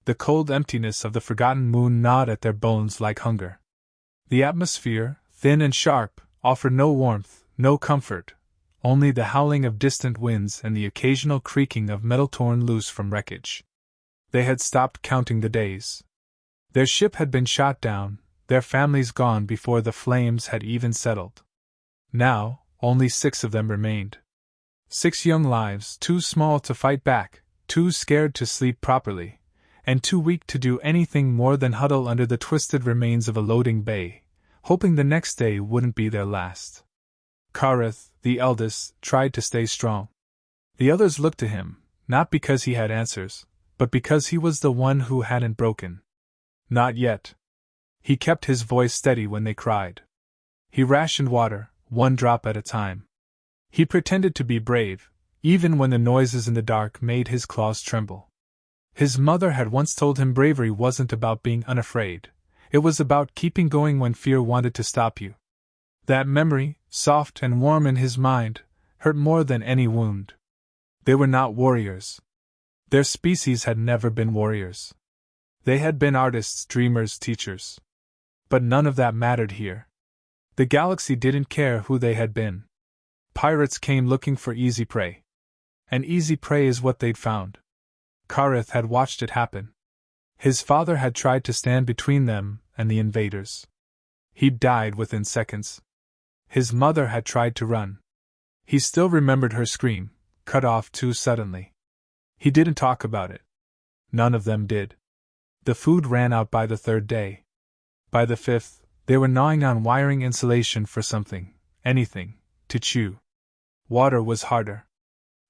The cold emptiness of the forgotten moon gnawed at their bones like hunger. The atmosphere, thin and sharp, offered no warmth, no comfort, only the howling of distant winds and the occasional creaking of metal torn loose from wreckage. They had stopped counting the days. Their ship had been shot down, their families gone before the flames had even settled. Now, only 6 of them remained. 6 young lives, too small to fight back, too scared to sleep properly, and too weak to do anything more than huddle under the twisted remains of a loading bay, hoping the next day wouldn't be their last. Kareth, the eldest, tried to stay strong. The others looked to him, not because he had answers, but because he was the one who hadn't broken. Not yet. He kept his voice steady when they cried. He rationed water, 1 drop at a time. He pretended to be brave, even when the noises in the dark made his claws tremble. His mother had once told him bravery wasn't about being unafraid, it was about keeping going when fear wanted to stop you. That memory, soft and warm in his mind, hurt more than any wound. They were not warriors. Their species had never been warriors. They had been artists, dreamers, teachers. But none of that mattered here. The galaxy didn't care who they had been. Pirates came looking for easy prey. And easy prey is what they'd found. Kareth had watched it happen. His father had tried to stand between them and the invaders. He'd died within seconds. His mother had tried to run. He still remembered her scream, cut off too suddenly. He didn't talk about it. None of them did. The food ran out by the 3rd day. By the 5th, they were gnawing on wiring insulation for something, anything, to chew. Water was harder.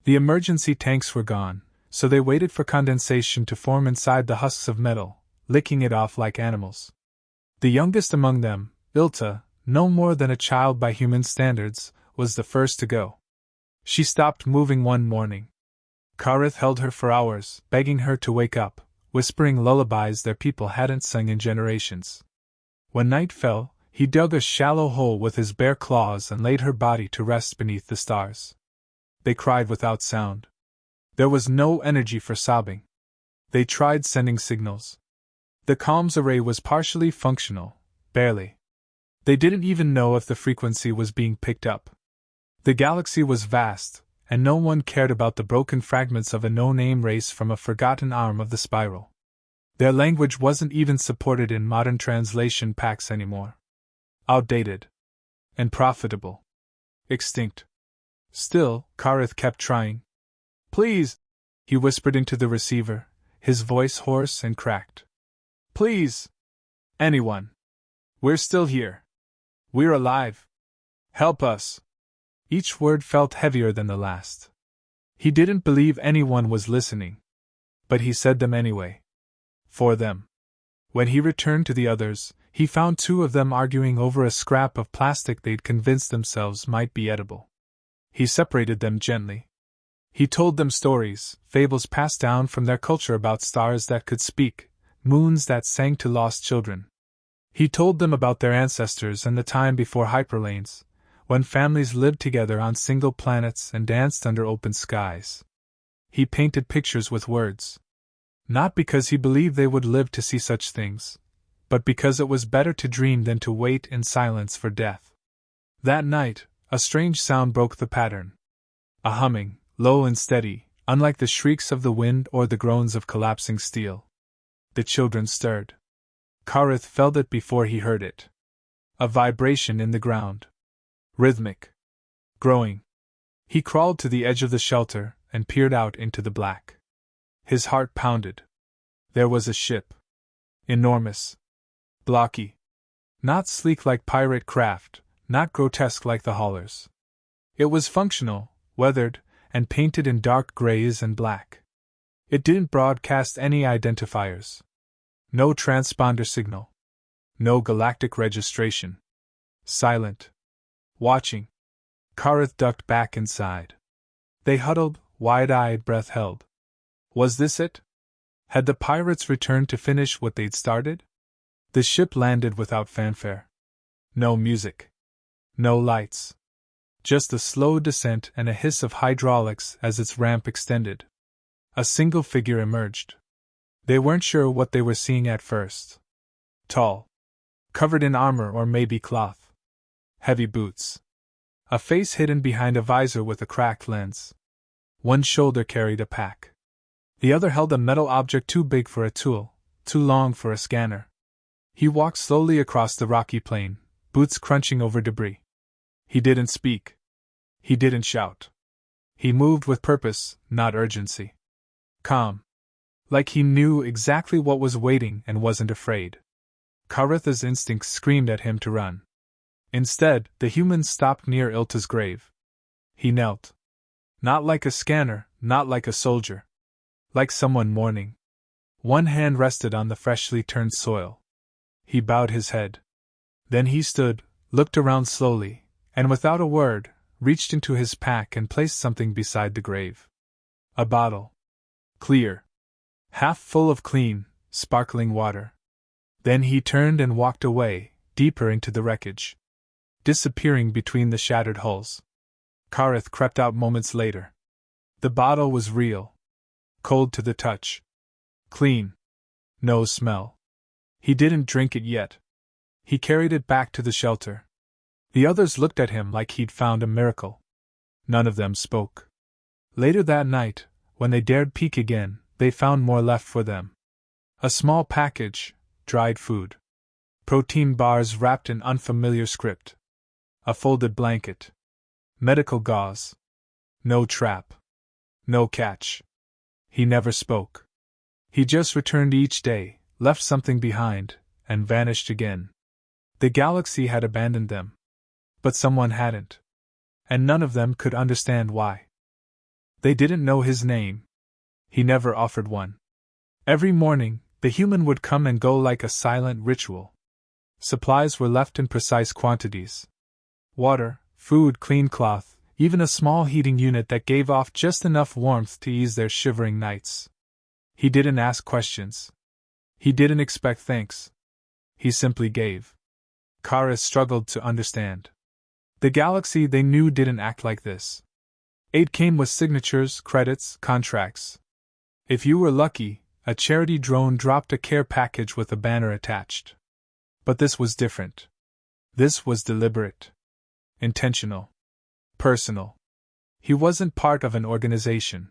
The emergency tanks were gone, so they waited for condensation to form inside the husks of metal, licking it off like animals. The youngest among them, Ilta, no more than a child by human standards, was the first to go. She stopped moving one morning. Kareth held her for hours, begging her to wake up, whispering lullabies their people hadn't sung in generations. When night fell, he dug a shallow hole with his bare claws and laid her body to rest beneath the stars. They cried without sound. There was no energy for sobbing. They tried sending signals. The comms array was partially functional, barely. They didn't even know if the frequency was being picked up. The galaxy was vast, and no one cared about the broken fragments of a no-name race from a forgotten arm of the spiral. Their language wasn't even supported in modern translation packs anymore. Outdated. Unprofitable. Extinct. Still, Kareth kept trying. "Please," he whispered into the receiver, his voice hoarse and cracked. "Please. Anyone. We're still here. We're alive. Help us." Each word felt heavier than the last. He didn't believe anyone was listening. But he said them anyway. For them. When he returned to the others, he found 2 of them arguing over a scrap of plastic they'd convinced themselves might be edible. He separated them gently. He told them stories, fables passed down from their culture about stars that could speak, moons that sang to lost children. He told them about their ancestors and the time before hyperlanes, when families lived together on single planets and danced under open skies. He painted pictures with words. Not because he believed they would live to see such things, but because it was better to dream than to wait in silence for death. That night, a strange sound broke the pattern. A humming, low and steady, unlike the shrieks of the wind or the groans of collapsing steel. The children stirred. Kareth felt it before he heard it. A vibration in the ground. Rhythmic. Growing. He crawled to the edge of the shelter and peered out into the black. His heart pounded. There was a ship. Enormous. Blocky. Not sleek like pirate craft, not grotesque like the haulers. It was functional, weathered, and painted in dark grays and black. It didn't broadcast any identifiers. No transponder signal. No galactic registration. Silent. Watching. Kareth ducked back inside. They huddled, wide-eyed, breath held. Was this it? Had the pirates returned to finish what they'd started? The ship landed without fanfare. No music. No lights. Just a slow descent and a hiss of hydraulics as its ramp extended. A single figure emerged. They weren't sure what they were seeing at first. Tall. Covered in armor or maybe cloth. Heavy boots. A face hidden behind a visor with a cracked lens. One shoulder carried a pack. The other held a metal object too big for a tool, too long for a scanner. He walked slowly across the rocky plain, boots crunching over debris. He didn't speak. He didn't shout. He moved with purpose, not urgency. Calm. Like he knew exactly what was waiting and wasn't afraid. Karitha's instincts screamed at him to run. Instead, the human stopped near Ilta's grave. He knelt. Not like a scanner, not like a soldier. Like someone mourning. One hand rested on the freshly turned soil. He bowed his head. Then he stood, looked around slowly, and without a word, reached into his pack and placed something beside the grave. A bottle. Clear. Half full of clean, sparkling water. Then he turned and walked away, deeper into the wreckage. Disappearing between the shattered hulls. Karith crept out moments later. The bottle was real. Cold to the touch. Clean. No smell. He didn't drink it yet. He carried it back to the shelter. The others looked at him like he'd found a miracle. None of them spoke. Later that night, when they dared peek again, they found more left for them. A small package, dried food. Protein bars wrapped in unfamiliar script. A folded blanket. Medical gauze. No trap. No catch. He never spoke. He just returned each day, left something behind, and vanished again. The galaxy had abandoned them. But someone hadn't. And none of them could understand why. They didn't know his name. He never offered one. Every morning, the human would come and go like a silent ritual. Supplies were left in precise quantities. Water, food, clean cloth, even a small heating unit that gave off just enough warmth to ease their shivering nights. He didn't ask questions. He didn't expect thanks. He simply gave. Kara struggled to understand. The galaxy they knew didn't act like this. Aid came with signatures, credits, contracts. If you were lucky, a charity drone dropped a care package with a banner attached. But this was different. This was deliberate. Intentional. Personal. He wasn't part of an organization.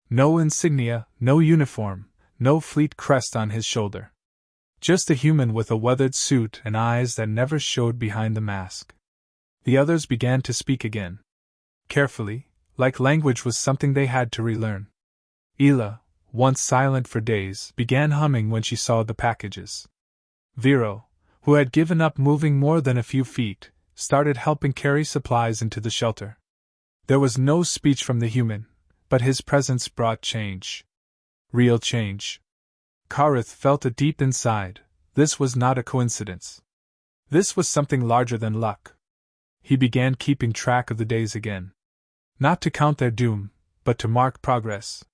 No insignia, no uniform, no fleet crest on his shoulder. Just a human with a weathered suit and eyes that never showed behind the mask. The others began to speak again. Carefully, like language was something they had to relearn. Ela, once silent for days, began humming when she saw the packages. Vero, who had given up moving more than a few feet, started helping carry supplies into the shelter. There was no speech from the human, but his presence brought change. Real change. Karith felt it deep inside. This was not a coincidence. This was something larger than luck. He began keeping track of the days again. Not to count their doom, but to mark progress.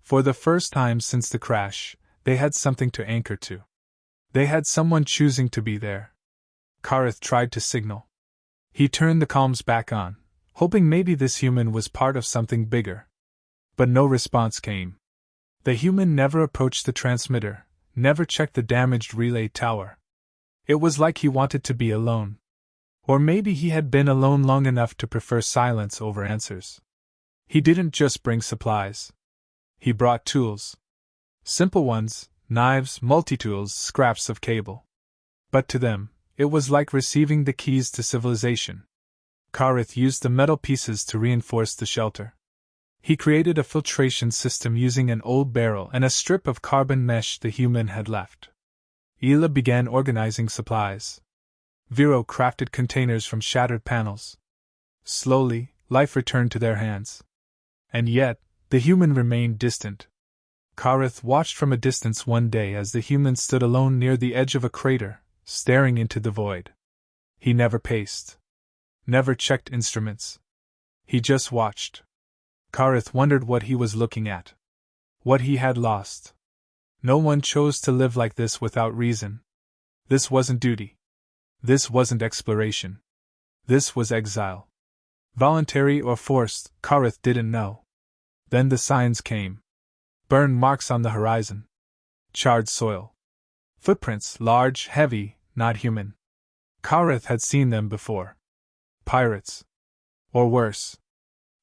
For the first time since the crash, they had something to anchor to. They had someone choosing to be there. Karith tried to signal. He turned the comms back on, hoping maybe this human was part of something bigger. But no response came. The human never approached the transmitter, never checked the damaged relay tower. It was like he wanted to be alone. Or maybe he had been alone long enough to prefer silence over answers. He didn't just bring supplies. He brought tools. Simple ones, knives, multi-tools, scraps of cable. But to them, it was like receiving the keys to civilization. Karith used the metal pieces to reinforce the shelter. He created a filtration system using an old barrel and a strip of carbon mesh the human had left. Ela began organizing supplies. Vero crafted containers from shattered panels. Slowly, life returned to their hands. And yet, the human remained distant. Karith watched from a distance one day as the human stood alone near the edge of a crater, staring into the void. He never paced. Never checked instruments. He just watched. Karith wondered what he was looking at. What he had lost. No one chose to live like this without reason. This wasn't duty. This wasn't exploration. This was exile. Voluntary or forced, Karith didn't know. Then the signs came. Burn marks on the horizon. charred soil. Footprints, large, heavy, not human. Kareth had seen them before. Pirates. Or worse.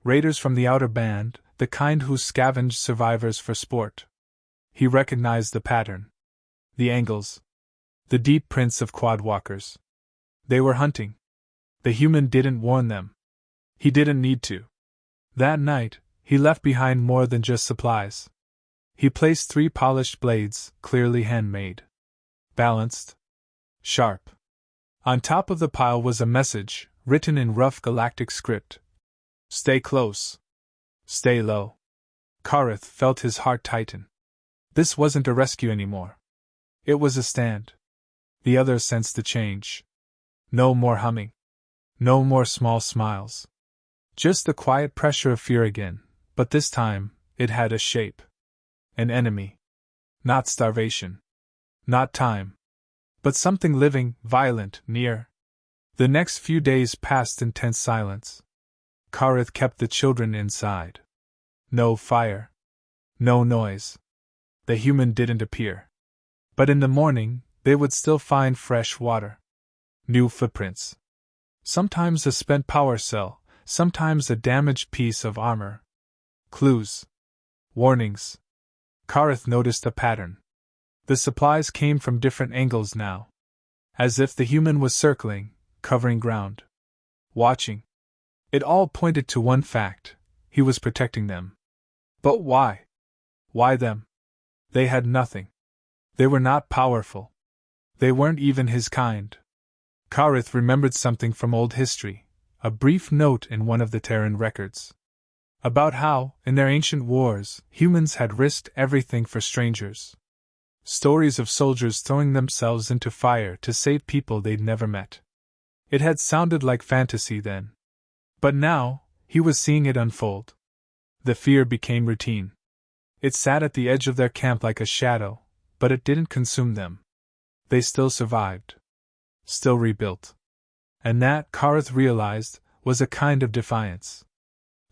Raiders from the outer band, the kind who scavenged survivors for sport. He recognized the pattern. The angles. The deep prints of quadwalkers. They were hunting. The human didn't warn them. He didn't need to. That night, he left behind more than just supplies. He placed 3 polished blades, clearly handmade. Balanced. Sharp. On top of the pile was a message, written in rough galactic script. Stay close. Stay low. Kareth felt his heart tighten. This wasn't a rescue anymore. It was a stand. The others sensed the change. No more humming. No more small smiles. Just the quiet pressure of fear again, but this time, it had a shape. An enemy. Not starvation. Not time. But something living, violent, near. The next few days passed in tense silence. Kareth kept the children inside. No fire. No noise. The human didn't appear. But in the morning, they would still find fresh water. New footprints. Sometimes a spent power cell, sometimes a damaged piece of armor. Clues. Warnings. Kareth noticed a pattern. The supplies came from different angles now. As if the human was circling, covering ground. Watching. It all pointed to one fact: he was protecting them. But why? Why them? They had nothing. They were not powerful. They weren't even his kind. Kareth remembered something from old history, a brief note in one of the Terran records. About how, in their ancient wars, humans had risked everything for strangers. Stories of soldiers throwing themselves into fire to save people they'd never met. It had sounded like fantasy then. But now, he was seeing it unfold. The fear became routine. It sat at the edge of their camp like a shadow, but it didn't consume them. They still survived. Still rebuilt. And that, Kareth realized, was a kind of defiance.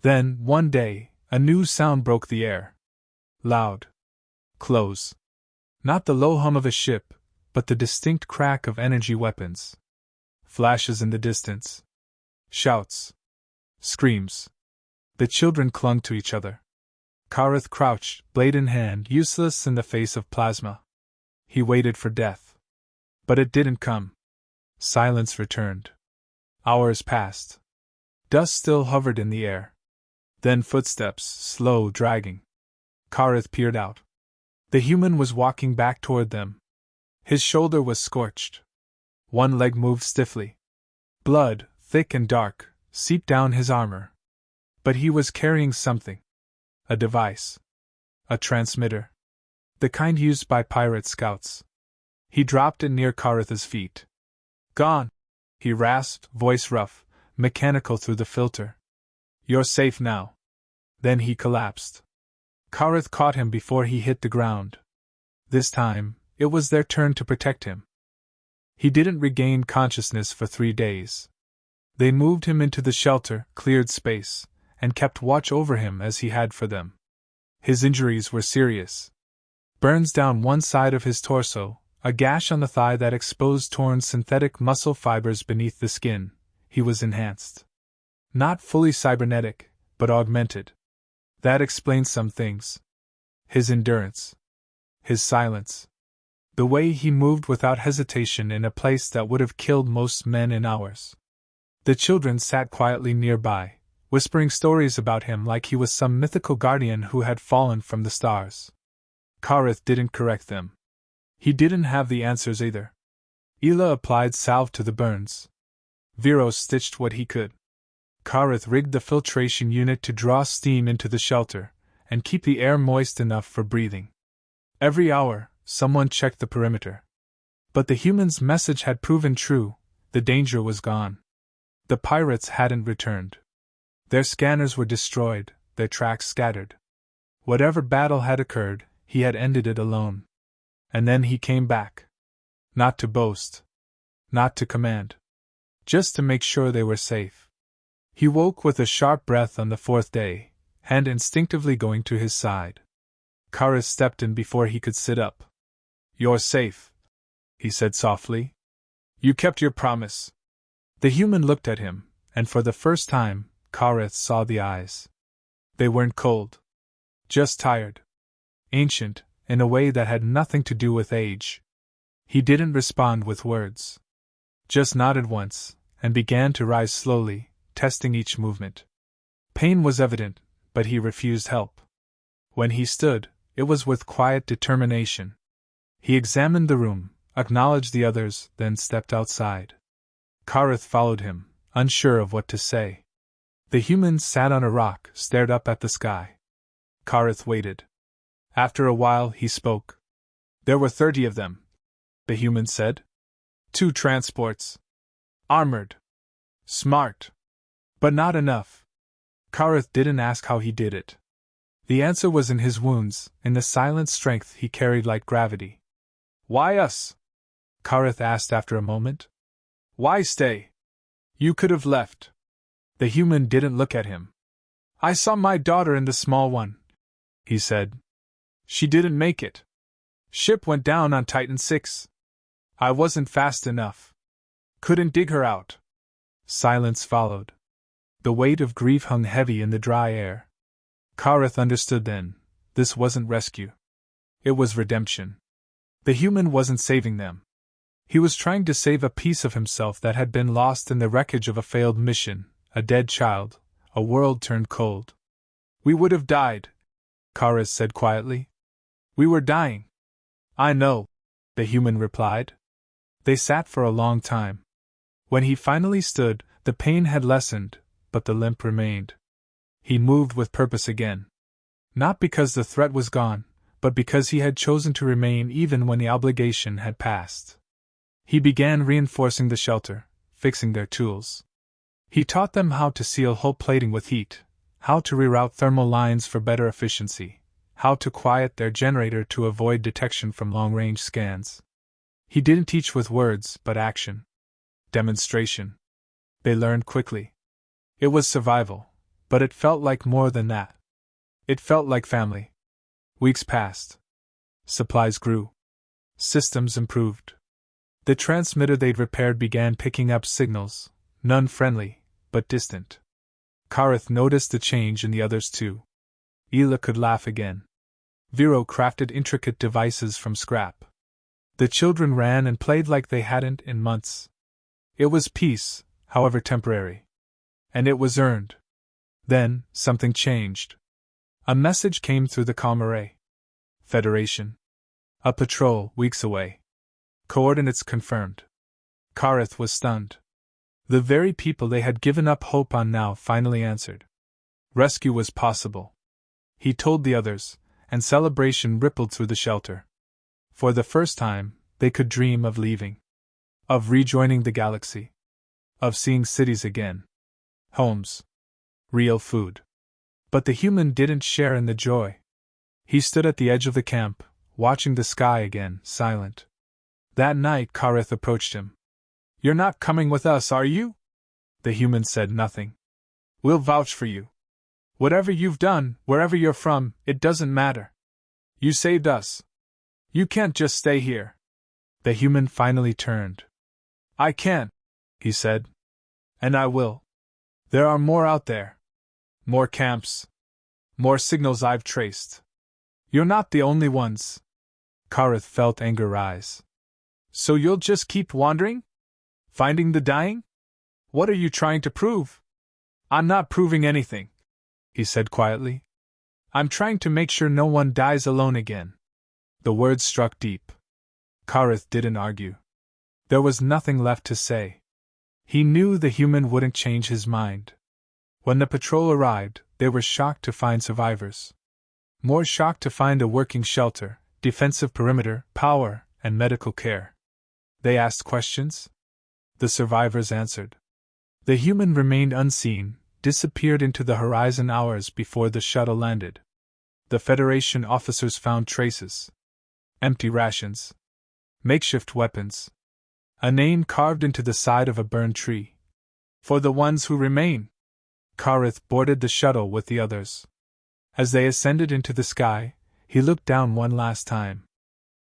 Then, one day, a new sound broke the air. Loud. Close. Not the low hum of a ship, but the distinct crack of energy weapons. Flashes in the distance. Shouts. Screams. The children clung to each other. Kareth crouched, blade in hand, useless in the face of plasma. He waited for death. But it didn't come. Silence returned. Hours passed. Dust still hovered in the air. Then footsteps, slow, dragging. Kareth peered out. The human was walking back toward them. His shoulder was scorched. One leg moved stiffly. Blood, thick and dark, seeped down his armor. But he was carrying something. A device. A transmitter. The kind used by pirate scouts. He dropped it near Kareth's feet. Gone, he rasped, voice rough, mechanical through the filter. You're safe now. Then he collapsed. Kareth caught him before he hit the ground. This time, it was their turn to protect him. He didn't regain consciousness for 3 days. They moved him into the shelter, cleared space, and kept watch over him as he had for them. His injuries were serious. Burns down one side of his torso, a gash on the thigh that exposed torn synthetic muscle fibers beneath the skin. He was enhanced. Not fully cybernetic, but augmented. That explained some things. His endurance. His silence. The way he moved without hesitation in a place that would have killed most men in hours. The children sat quietly nearby, whispering stories about him like he was some mythical guardian who had fallen from the stars. Kareth didn't correct them. He didn't have the answers either. Ela applied salve to the burns. Viros stitched what he could. Kareth rigged the filtration unit to draw steam into the shelter, and keep the air moist enough for breathing. Every hour, someone checked the perimeter. But the human's message had proven true, the danger was gone. The pirates hadn't returned. Their scanners were destroyed, their tracks scattered. Whatever battle had occurred, he had ended it alone. And then he came back. Not to boast. Not to command. Just to make sure they were safe. He woke with a sharp breath on the 4th day, hand instinctively going to his side. Kareth stepped in before he could sit up. "You're safe," he said softly. "You kept your promise." The human looked at him, and for the first time, Kareth saw the eyes. They weren't cold. Just tired. Ancient, in a way that had nothing to do with age. He didn't respond with words. Just nodded once, and began to rise slowly, testing each movement. Pain was evident, but he refused help. When he stood, it was with quiet determination. He examined the room, acknowledged the others, then stepped outside. Kareth followed him, unsure of what to say. The human sat on a rock, stared up at the sky. Kareth waited. After a while he spoke. "There were 30 of them," the human said. 2 transports. Armored. Smart. But not enough. Kareth didn't ask how he did it. The answer was in his wounds, in the silent strength he carried like gravity. "Why us?" Kareth asked after a moment. "Why stay? You could have left." The human didn't look at him. "I saw my daughter in the small one," he said. "She didn't make it. Ship went down on Titan 6. I wasn't fast enough. Couldn't dig her out." Silence followed. The weight of grief hung heavy in the dry air. Kareth understood then. This wasn't rescue. It was redemption. The human wasn't saving them. He was trying to save a piece of himself that had been lost in the wreckage of a failed mission, a dead child, a world turned cold. "We would have died," Kareth said quietly. "We were dying." "I know," the human replied. They sat for a long time. When he finally stood, the pain had lessened, but the limp remained. He moved with purpose again. Not because the threat was gone, but because he had chosen to remain even when the obligation had passed. He began reinforcing the shelter, fixing their tools. He taught them how to seal hull plating with heat, how to reroute thermal lines for better efficiency, how to quiet their generator to avoid detection from long-range scans. He didn't teach with words, but action. Demonstration. They learned quickly. It was survival, but it felt like more than that. It felt like family. Weeks passed. Supplies grew. Systems improved. The transmitter they'd repaired began picking up signals, none friendly, but distant. Kareth noticed the change in the others too. Ela could laugh again. Vero crafted intricate devices from scrap. The children ran and played like they hadn't in months. It was peace, however temporary. And it was earned. Then, something changed. A message came through the comm array. Federation. A patrol, weeks away. Coordinates confirmed. Kareth was stunned. The very people they had given up hope on now finally answered. Rescue was possible. He told the others, and celebration rippled through the shelter. For the first time, they could dream of leaving. Of rejoining the galaxy. Of seeing cities again. Homes. Real food. But the human didn't share in the joy. He stood at the edge of the camp, watching the sky again, silent. That night Kareth approached him. "You're not coming with us, are you?" The human said nothing. "We'll vouch for you. Whatever you've done, wherever you're from, it doesn't matter. You saved us. You can't just stay here." The human finally turned. "I can," he said. "And I will. There are more out there. More camps. More signals I've traced. You're not the only ones." Kareth felt anger rise. "So you'll just keep wandering? Finding the dying? What are you trying to prove?" "I'm not proving anything," he said quietly. "I'm trying to make sure no one dies alone again." The words struck deep. Kareth didn't argue. There was nothing left to say. He knew the human wouldn't change his mind. When the patrol arrived, they were shocked to find survivors. More shocked to find a working shelter, defensive perimeter, power, and medical care. They asked questions. The survivors answered. The human remained unseen, disappeared into the horizon hours before the shuttle landed. The Federation officers found traces. Empty rations. Makeshift weapons. A name carved into the side of a burned tree. "For the ones who remain." Kareth boarded the shuttle with the others. As they ascended into the sky, he looked down one last time.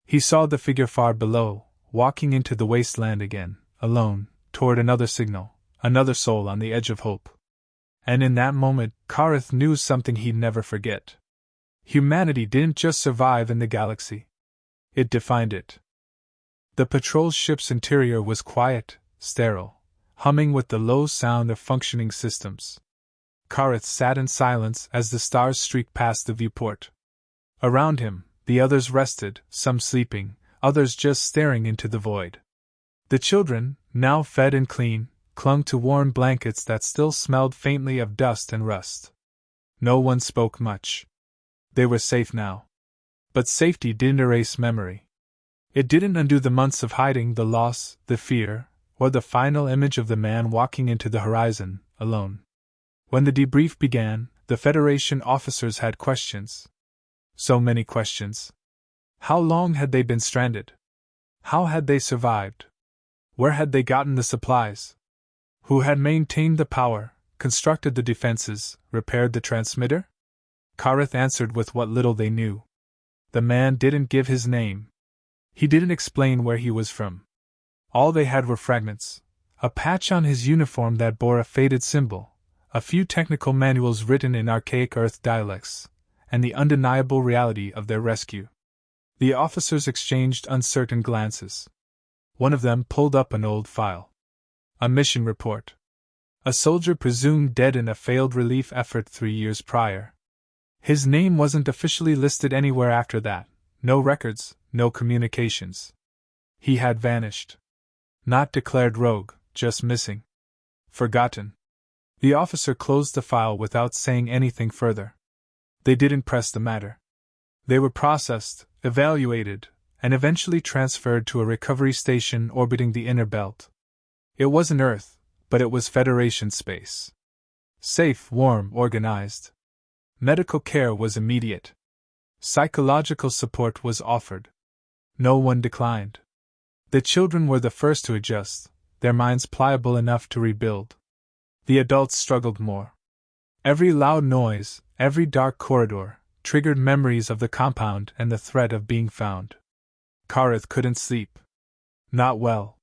He saw the figure far below, walking into the wasteland again, alone, toward another signal, another soul on the edge of hope. And in that moment, Kareth knew something he'd never forget. Humanity didn't just survive in the galaxy. It defined it. The patrol ship's interior was quiet, sterile, humming with the low sound of functioning systems. Kareth sat in silence as the stars streaked past the viewport. Around him, the others rested, some sleeping, others just staring into the void. The children, now fed and clean, clung to warm blankets that still smelled faintly of dust and rust. No one spoke much. They were safe now. But safety didn't erase memory. It didn't undo the months of hiding, the loss, the fear, or the final image of the man walking into the horizon, alone. When the debrief began, the Federation officers had questions. So many questions. How long had they been stranded? How had they survived? Where had they gotten the supplies? Who had maintained the power, constructed the defenses, repaired the transmitter? Kareth answered with what little they knew. The man didn't give his name. He didn't explain where he was from. All they had were fragments, a patch on his uniform that bore a faded symbol, a few technical manuals written in archaic Earth dialects, and the undeniable reality of their rescue. The officers exchanged uncertain glances. One of them pulled up an old file. A mission report. A soldier presumed dead in a failed relief effort 3 years prior. His name wasn't officially listed anywhere after that, no records, no communications. He had vanished. Not declared rogue, just missing. Forgotten. The officer closed the file without saying anything further. They didn't press the matter. They were processed, evaluated, and eventually transferred to a recovery station orbiting the inner belt. It wasn't Earth, but it was Federation space. Safe, warm, organized. Medical care was immediate. Psychological support was offered. No one declined. The children were the first to adjust, their minds pliable enough to rebuild. The adults struggled more. Every loud noise, every dark corridor, triggered memories of the compound and the threat of being found. Kareth couldn't sleep. Not well.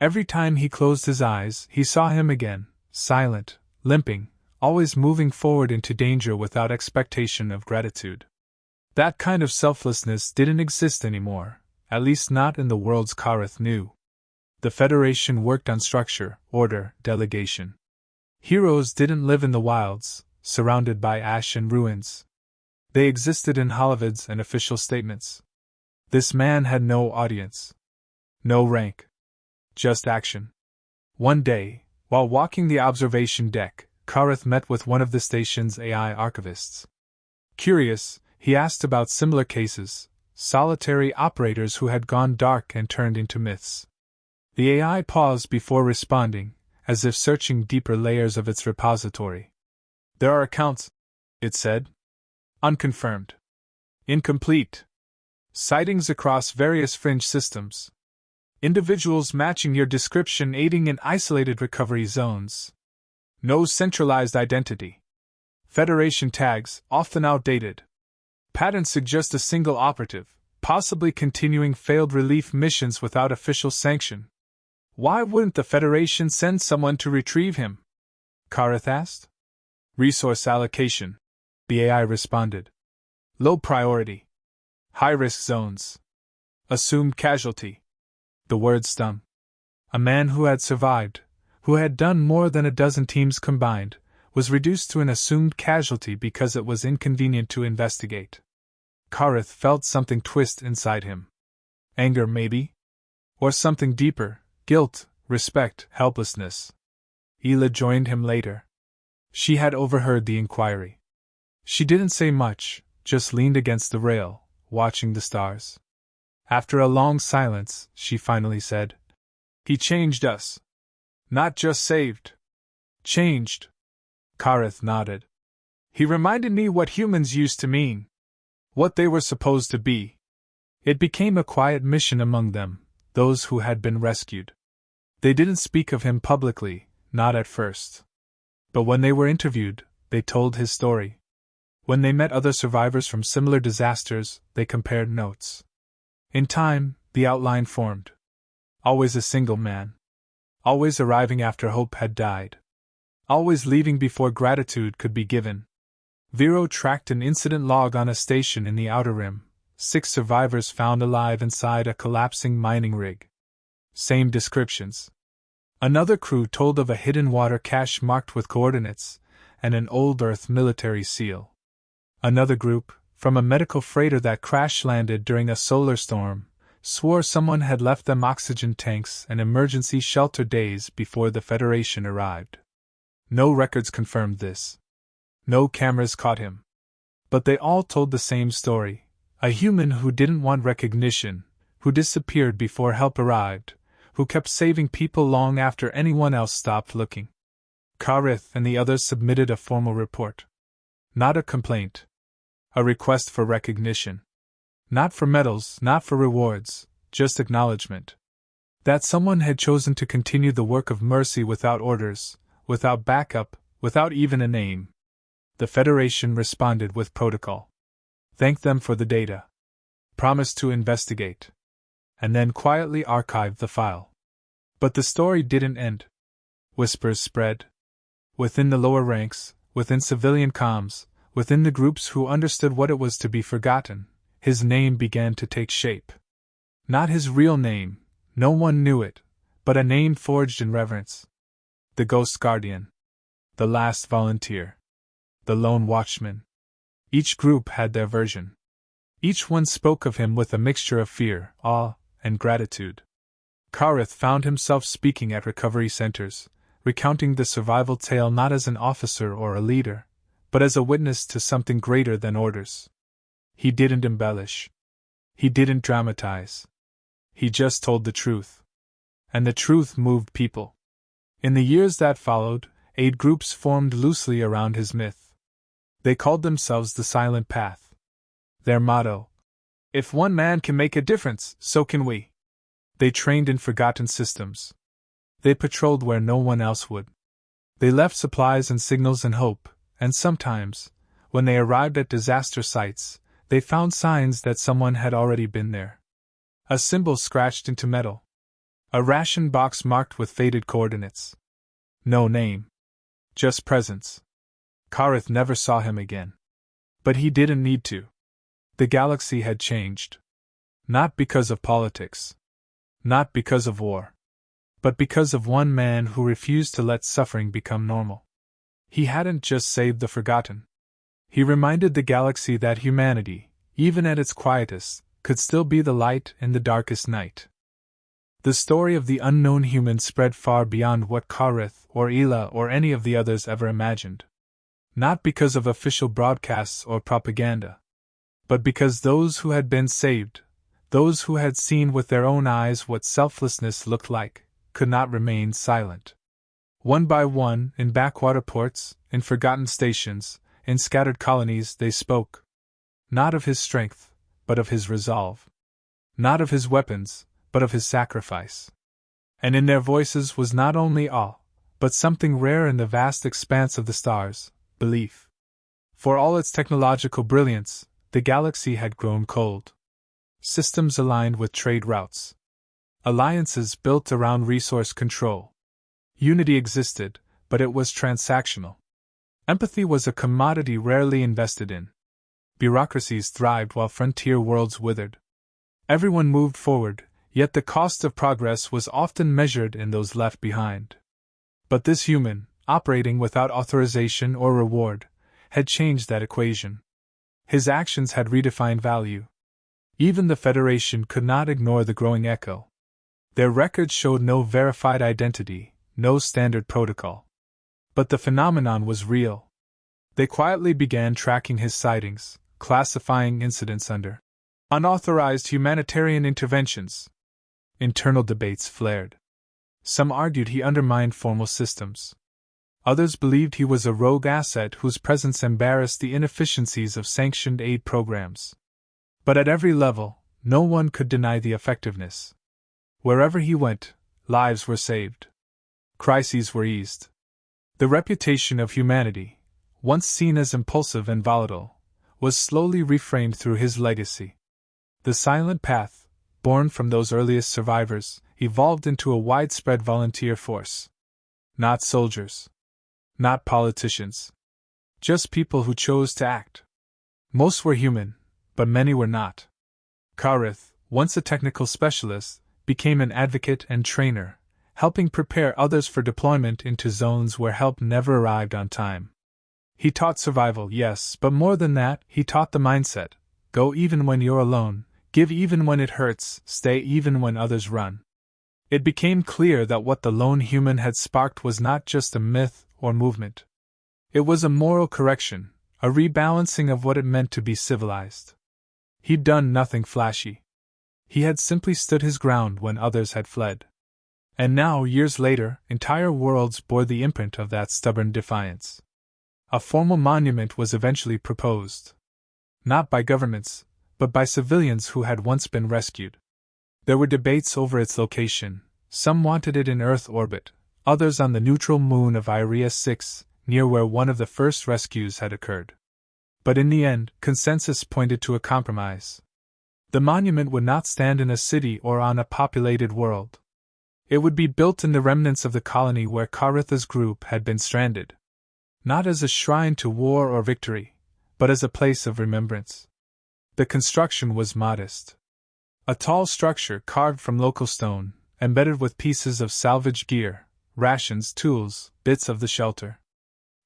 Every time he closed his eyes, he saw him again, silent, limping, always moving forward into danger without expectation of gratitude. That kind of selflessness didn't exist anymore, at least not in the worlds Kareth knew. The Federation worked on structure, order, delegation. Heroes didn't live in the wilds, surrounded by ash and ruins. They existed in holovids and official statements. This man had no audience. No rank. Just action. One day, while walking the observation deck, Kareth met with one of the station's AI archivists. Curious, he asked about similar cases, solitary operators who had gone dark and turned into myths. The AI paused before responding, as if searching deeper layers of its repository. There are accounts, it said. Unconfirmed. Incomplete. Sightings across various fringe systems. Individuals matching your description aiding in isolated recovery zones. No centralized identity. Federation tags, often outdated. Patterns suggest a single operative, possibly continuing failed relief missions without official sanction. Why wouldn't the Federation send someone to retrieve him? Kareth asked. Resource allocation, the AI responded. Low priority. High-risk zones. Assumed casualty. The word stung. A man who had survived, who had done more than a dozen teams combined, was reduced to an assumed casualty because it was inconvenient to investigate. Kareth felt something twist inside him. Anger, maybe? Or something deeper, guilt, respect, helplessness. Ela joined him later. She had overheard the inquiry. She didn't say much, just leaned against the rail, watching the stars. After a long silence, she finally said, He changed us. Not just saved. Changed. Kareth nodded. He reminded me what humans used to mean. What they were supposed to be. It became a quiet mission among them, those who had been rescued. They didn't speak of him publicly, not at first. But when they were interviewed, they told his story. When they met other survivors from similar disasters, they compared notes. In time, the outline formed. Always a single man. Always arriving after hope had died. Always leaving before gratitude could be given. Vero tracked an incident log on a station in the Outer Rim. 6 survivors found alive inside a collapsing mining rig. Same descriptions. Another crew told of a hidden water cache marked with coordinates, and an old Earth military seal. Another group, from a medical freighter that crash-landed during a solar storm, swore someone had left them oxygen tanks and emergency shelter days before the Federation arrived. No records confirmed this. No cameras caught him. But they all told the same story: a human who didn't want recognition, who disappeared before help arrived, who kept saving people long after anyone else stopped looking. Karith and the others submitted a formal report. Not a complaint. A request for recognition. Not for medals, not for rewards, just acknowledgement. That someone had chosen to continue the work of mercy without orders, without backup, without even a name. The Federation responded with protocol. Thanked them for the data. Promised to investigate. And then quietly archived the file. But the story didn't end. Whispers spread. Within the lower ranks, within civilian comms, within the groups who understood what it was to be forgotten, his name began to take shape. Not his real name, no one knew it, but a name forged in reverence. The Ghost Guardian. The Last Volunteer. The Lone Watchman. Each group had their version. Each one spoke of him with a mixture of fear, awe, and gratitude. Karith found himself speaking at recovery centers, recounting the survival tale not as an officer or a leader, but as a witness to something greater than orders. He didn't embellish. He didn't dramatize. He just told the truth. And the truth moved people. In the years that followed, aid groups formed loosely around his myth. They called themselves the Silent Path. Their motto: "If one man can make a difference, so can we." They trained in forgotten systems. They patrolled where no one else would. They left supplies and signals and hope, and sometimes, when they arrived at disaster sites, they found signs that someone had already been there. A symbol scratched into metal. A ration box marked with faded coordinates. No name. Just presence. Karith never saw him again. But he didn't need to. The galaxy had changed. Not because of politics. Not because of war. But because of one man who refused to let suffering become normal. He hadn't just saved the forgotten. He reminded the galaxy that humanity, even at its quietest, could still be the light in the darkest night. The story of the unknown human spread far beyond what Karith or Ela or any of the others ever imagined. Not because of official broadcasts or propaganda, but because those who had been saved, those who had seen with their own eyes what selflessness looked like, could not remain silent. One by one, in backwater ports, in forgotten stations, in scattered colonies, they spoke. Not of his strength, but of his resolve. Not of his weapons, but of his sacrifice. And in their voices was not only awe, but something rare in the vast expanse of the stars: belief. For all its technological brilliance, the galaxy had grown cold. Systems aligned with trade routes. Alliances built around resource control. Unity existed, but it was transactional. Empathy was a commodity rarely invested in. Bureaucracies thrived while frontier worlds withered. Everyone moved forward, yet the cost of progress was often measured in those left behind. But this human, operating without authorization or reward, had changed that equation. His actions had redefined value. Even the Federation could not ignore the growing echo. Their records showed no verified identity, no standard protocol. But the phenomenon was real. They quietly began tracking his sightings, classifying incidents under unauthorized humanitarian interventions. Internal debates flared. Some argued he undermined formal systems. Others believed he was a rogue asset whose presence embarrassed the inefficiencies of sanctioned aid programs. But at every level, no one could deny the effectiveness. Wherever he went, lives were saved. Crises were eased. The reputation of humanity, once seen as impulsive and volatile, was slowly reframed through his legacy. The Silent Path, born from those earliest survivors, evolved into a widespread volunteer force. Not soldiers. Not politicians. Just people who chose to act. Most were human, but many were not. Karith, once a technical specialist, became an advocate and trainer, helping prepare others for deployment into zones where help never arrived on time. He taught survival, yes, but more than that, he taught the mindset: go even when you're alone, give even when it hurts, stay even when others run. It became clear that what the lone human had sparked was not just a myth or movement. It was a moral correction, a rebalancing of what it meant to be civilized. He'd done nothing flashy. He had simply stood his ground when others had fled. And now, years later, entire worlds bore the imprint of that stubborn defiance. A formal monument was eventually proposed. Not by governments, but by civilians who had once been rescued. There were debates over its location. Some wanted it in Earth orbit, others on the neutral moon of Iria 6, near where one of the first rescues had occurred. But in the end, consensus pointed to a compromise. The monument would not stand in a city or on a populated world. It would be built in the remnants of the colony where Karitha's group had been stranded. Not as a shrine to war or victory, but as a place of remembrance. The construction was modest. A tall structure carved from local stone, embedded with pieces of salvaged gear, rations, tools, bits of the shelter.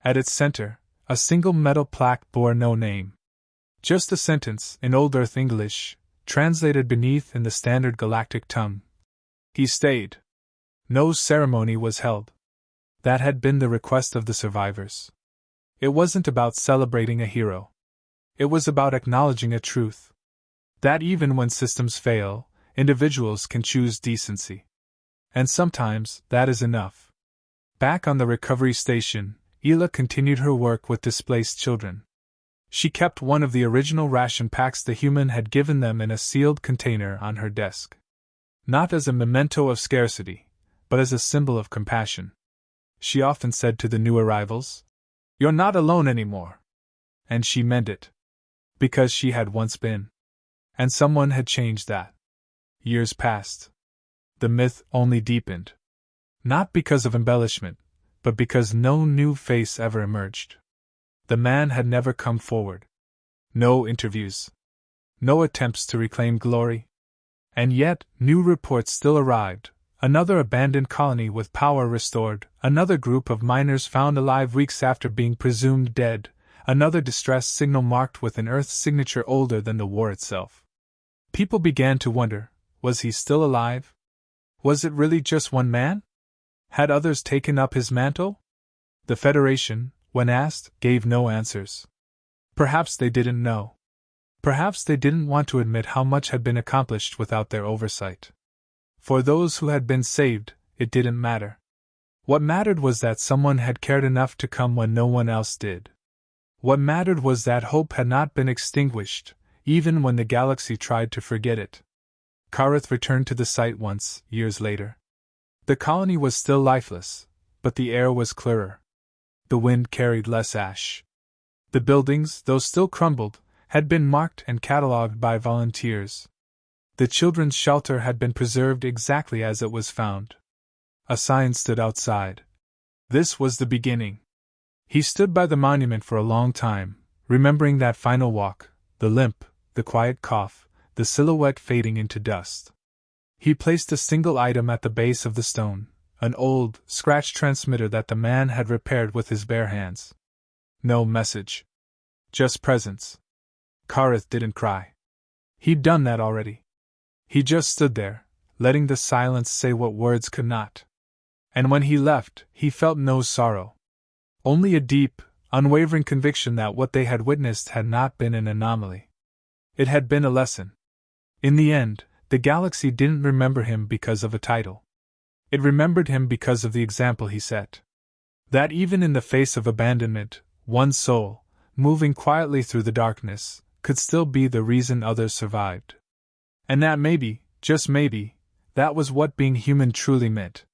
At its center, a single metal plaque bore no name. Just a sentence, in Old Earth English, translated beneath in the standard galactic tongue. He stayed. No ceremony was held. That had been the request of the survivors. It wasn't about celebrating a hero. It was about acknowledging a truth. That even when systems fail, individuals can choose decency. And sometimes, that is enough. Back on the recovery station, Ela continued her work with displaced children. She kept one of the original ration packs the human had given them in a sealed container on her desk. Not as a memento of scarcity, but as a symbol of compassion. She often said to the new arrivals, "You're not alone anymore." And she meant it. Because she had once been. And someone had changed that. Years passed. The myth only deepened. Not because of embellishment, but because no new face ever emerged. The man had never come forward. No interviews. No attempts to reclaim glory. And yet, new reports still arrived. Another abandoned colony with power restored, another group of miners found alive weeks after being presumed dead, another distress signal marked with an Earth signature older than the war itself. People began to wonder, was he still alive? Was it really just one man? Had others taken up his mantle? The Federation, when asked, gave no answers. Perhaps they didn't know. Perhaps they didn't want to admit how much had been accomplished without their oversight. For those who had been saved, it didn't matter. What mattered was that someone had cared enough to come when no one else did. What mattered was that hope had not been extinguished, even when the galaxy tried to forget it. Karith returned to the site once, years later. The colony was still lifeless, but the air was clearer. The wind carried less ash. The buildings, though still crumbled, had been marked and catalogued by volunteers. The children's shelter had been preserved exactly as it was found. A sign stood outside. This was the beginning. He stood by the monument for a long time, remembering that final walk, the limp, the quiet cough, the silhouette fading into dust. He placed a single item at the base of the stone, an old, scratched transmitter that the man had repaired with his bare hands. No message. Just presence. Karith didn't cry. He'd done that already. He just stood there, letting the silence say what words could not. And when he left, he felt no sorrow. Only a deep, unwavering conviction that what they had witnessed had not been an anomaly. It had been a lesson. In the end, the galaxy didn't remember him because of a title. It remembered him because of the example he set. That even in the face of abandonment, one soul, moving quietly through the darkness, could still be the reason others survived. And that maybe, just maybe, that was what being human truly meant.